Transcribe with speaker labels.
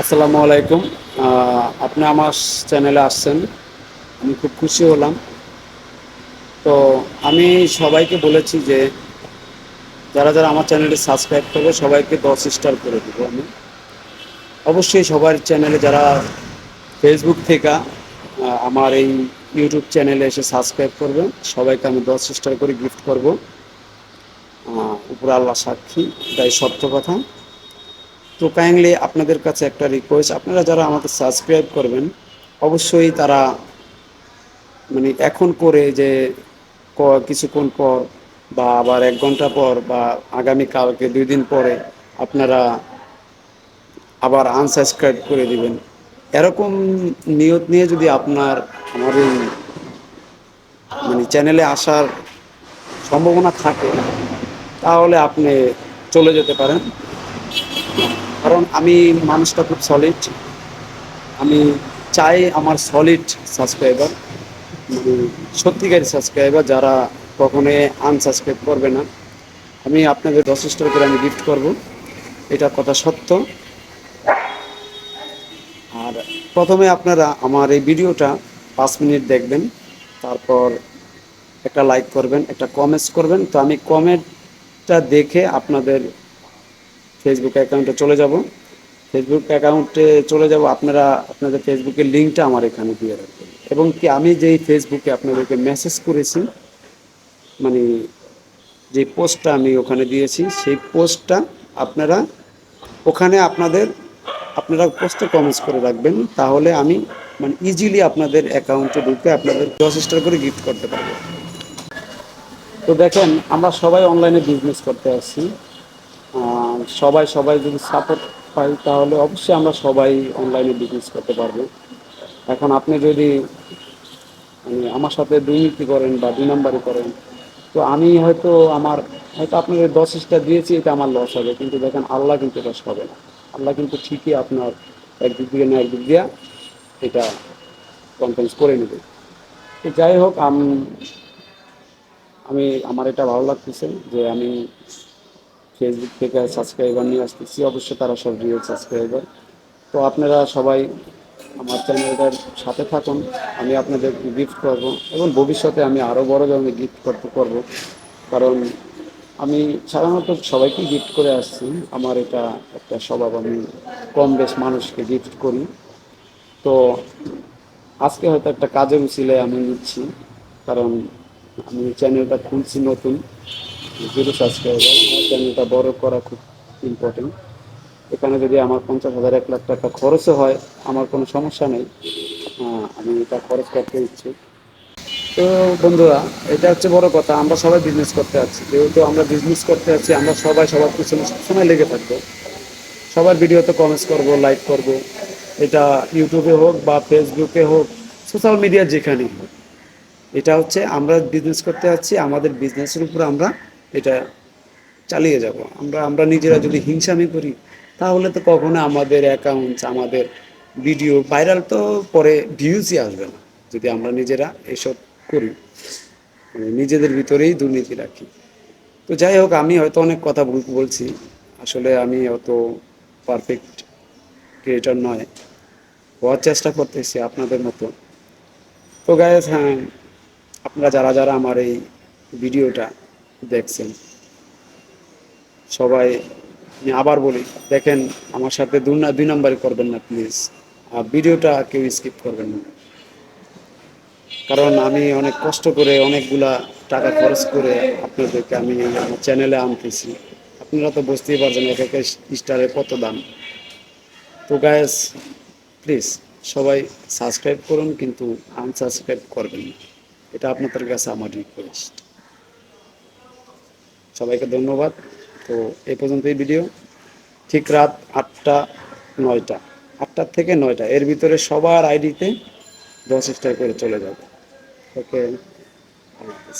Speaker 1: আসসালামু আলাইকুম। আপনি আমার চ্যানেলে আসছেন, আমি খুব খুশি হলাম। তো আমি সবাইকে বলেছি যে যারা যারা আমার চ্যানেলটি সাবস্ক্রাইব করবে সবাইকে 10 স্টার করে দেবো আমি। অবশ্যই সবার চ্যানেলে যারা ফেসবুক থেকে আমার এই ইউটিউব চ্যানেলে এসে সাবস্ক্রাইব করবে সবাইকে আমি 10 স্টার করে গিফট করব। উপরে আল্লাহ সাক্ষী, এটাই সত্য কথা। তো কাইন্ডলি আপনাদের কাছে একটা রিকোয়েস্ট, আপনারা যারা আমাকে সাবস্ক্রাইব করবেন অবশ্যই তারা মানে এখন করে যে কিছুক্ষণ পর বা আবার 1 ঘন্টা পর বা আগামীকালকে 2 দিন পরে আপনারা আবার আনসাবস্ক্রাইব করে দিবেন, এরকম নিয়ত নিয়ে যদি আপনার আমার এই মানে চ্যানেলে আসার সম্ভাবনা থাকে তাহলে আপনি চলে যেতে পারেন। কারণ আমি মানুষটা খুব সলিড, আমি চাই আমার সলিড সাবস্ক্রাইবার, মানে সত্যিকারী সাবস্ক্রাইবার যারা কখনোই আনসাবস্ক্রাইব করবে না। আমি আপনাদের 10 স্টার করে আমি গিফট করব, এটা কথা সত্য। আর প্রথমে আপনারা আমার এই ভিডিওটা 5 মিনিট দেখবেন, তারপর একটা লাইক করবেন, একটা কমেন্টস করবেন। তো আমি কমেন্টটা দেখে আপনাদের ফেসবুক অ্যাকাউন্টে চলে যাব, ফেসবুক অ্যাকাউন্টে চলে যাব, আপনারা আপনাদের ফেসবুকের লিঙ্কটা আমার এখানে দিয়ে রাখবেন। এবং কি আমি যেই ফেসবুকে আপনাদেরকে মেসেজ করেছি, মানে যে পোস্টটা আমি ওখানে দিয়েছি সেই পোস্টটা আপনারা ওখানে আপনারা পোস্টে কমেন্টস করে রাখবেন, তাহলে আমি মানে ইজিলি আপনাদের অ্যাকাউন্টে ঢুকে আপনাদের 10 স্টার করে গিফট করতে পারবো। তো দেখেন, আমরা সবাই অনলাইনে বিজনেস করতে আসছি। সবাই যদি সাপোর্ট পাই তাহলে অবশ্যই আমরা সবাই অনলাইনে বিজনেস করতে পারবো। এখন আপনি যদি মানে আমার সাথে দুর্নীতি করেন বা 2 নম্বরই করেন, তো আমি হয়তো আপনাদের 10 স্টার দিয়েছি, এটা আমার লস হবে, কিন্তু দেখেন আল্লাহ কিন্তু লস হবে না। আল্লাহ কিন্তু ঠিকই আপনার একদিক দিয়ে না একদিক দিয়া এটা কনফারেন্স করে নেবে। তো যাই হোক, আমি আমার এটা ভালো লাগতেছে যে আমি ফেসবুক থেকে সাবস্ক্রাইবার নিয়ে আসতেছি, অবশ্যই তারা সব রিয়েল সাবস্ক্রাইবার। তো আপনারা সবাই আমার চ্যানেলটার সাথে থাকুন, আমি আপনাদের গিফট করব এবং ভবিষ্যতে আমি আরও বড় ধরনের গিফট করব। কারণ আমি সাধারণত সবাইকে গিফট করে আসছি, আমার এটা একটা স্বভাব, আমি কম বেশ মানুষকে গিফট করি। তো আজকে হয়তো একটা কাজের উছিলায় আমি নিচ্ছি, কারণ আমি চ্যানেলটা খুলছি নতুন, 0 সাবস্ক্রাইবার, আমার চ্যানেলটা বড় করা খুব ইম্পর্টেন্ট। এখানে যদি আমার 50,000 1 লাখ টাকা খরচও হয় আমার কোনো সমস্যা নেই, আমি এটা খরচ করতে ইচ্ছুক। তো বন্ধুরা, এটা হচ্ছে বড় কথা, আমরা সবাই বিজনেস করতে আছি, যেহেতু আমরা বিজনেস করতে আছি আমরা সবাই সবার পিছনে সবসময় লেগে থাকবো, সবার ভিডিওতে কমেন্টস করব, লাইক করব। এটা ইউটিউবে হোক বা ফেসবুকে হোক, সোশ্যাল মিডিয়া যেখানেই হোক, এটা হচ্ছে আমরা বিজনেস করতে যাচ্ছি, আমাদের বিজনেসের উপর আমরা এটা চালিয়ে যাব। আমরা নিজেরা যদি হিংসামি করি তাহলে তো কখনো আমাদের অ্যাকাউন্টস, আমাদের ভিডিও ভাইরাল তো পরে ভিউজই আসবে না। যদি আমরা নিজেরা এসব করি, মানে নিজেদের ভিতরেই দুর্নীতি রাখি। তো যাই হোক, আমি হয়তো অনেক কথা বলছি, আসলে আমি অত পারফেক্ট ক্রিয়েটর নয়, হওয়ার চেষ্টা করতেছি আপনাদের মতো। তো গাইস, হ্যাঁ, আপনারা যারা যারা আমার এই ভিডিওটা দেখছেন সবাই, আমি আবার বলি, দেখেন আমার সাথে 2 নম্বরই করবেন না প্লিজ, আর ভিডিওটা কেউ স্কিপ করবেন না। কারণ আমি অনেক কষ্ট করে অনেকগুলা টাকা খরচ করে আপনাদেরকে আমি আমার চ্যানেলে আনতেছি, আপনারা তো বুঝতেই পারছেন এক এক স্টারের কত দাম। তো গাইস, প্লিজ সবাই সাবস্ক্রাইব করুন, কিন্তু আনসাবস্ক্রাইব করবেন না, এটা আপনাদের কাছে আমার রিকোয়েস্ট। সবাইকে ধন্যবাদ। তো এই পর্যন্ত এই ভিডিও, ঠিক রাত 8টা 9টা, 8টার থেকে 9টা এর ভিতরে সবার আইডিতে 10 স্টার করে চলে যাবে। ওকে, আল্লাহ হাফিজ।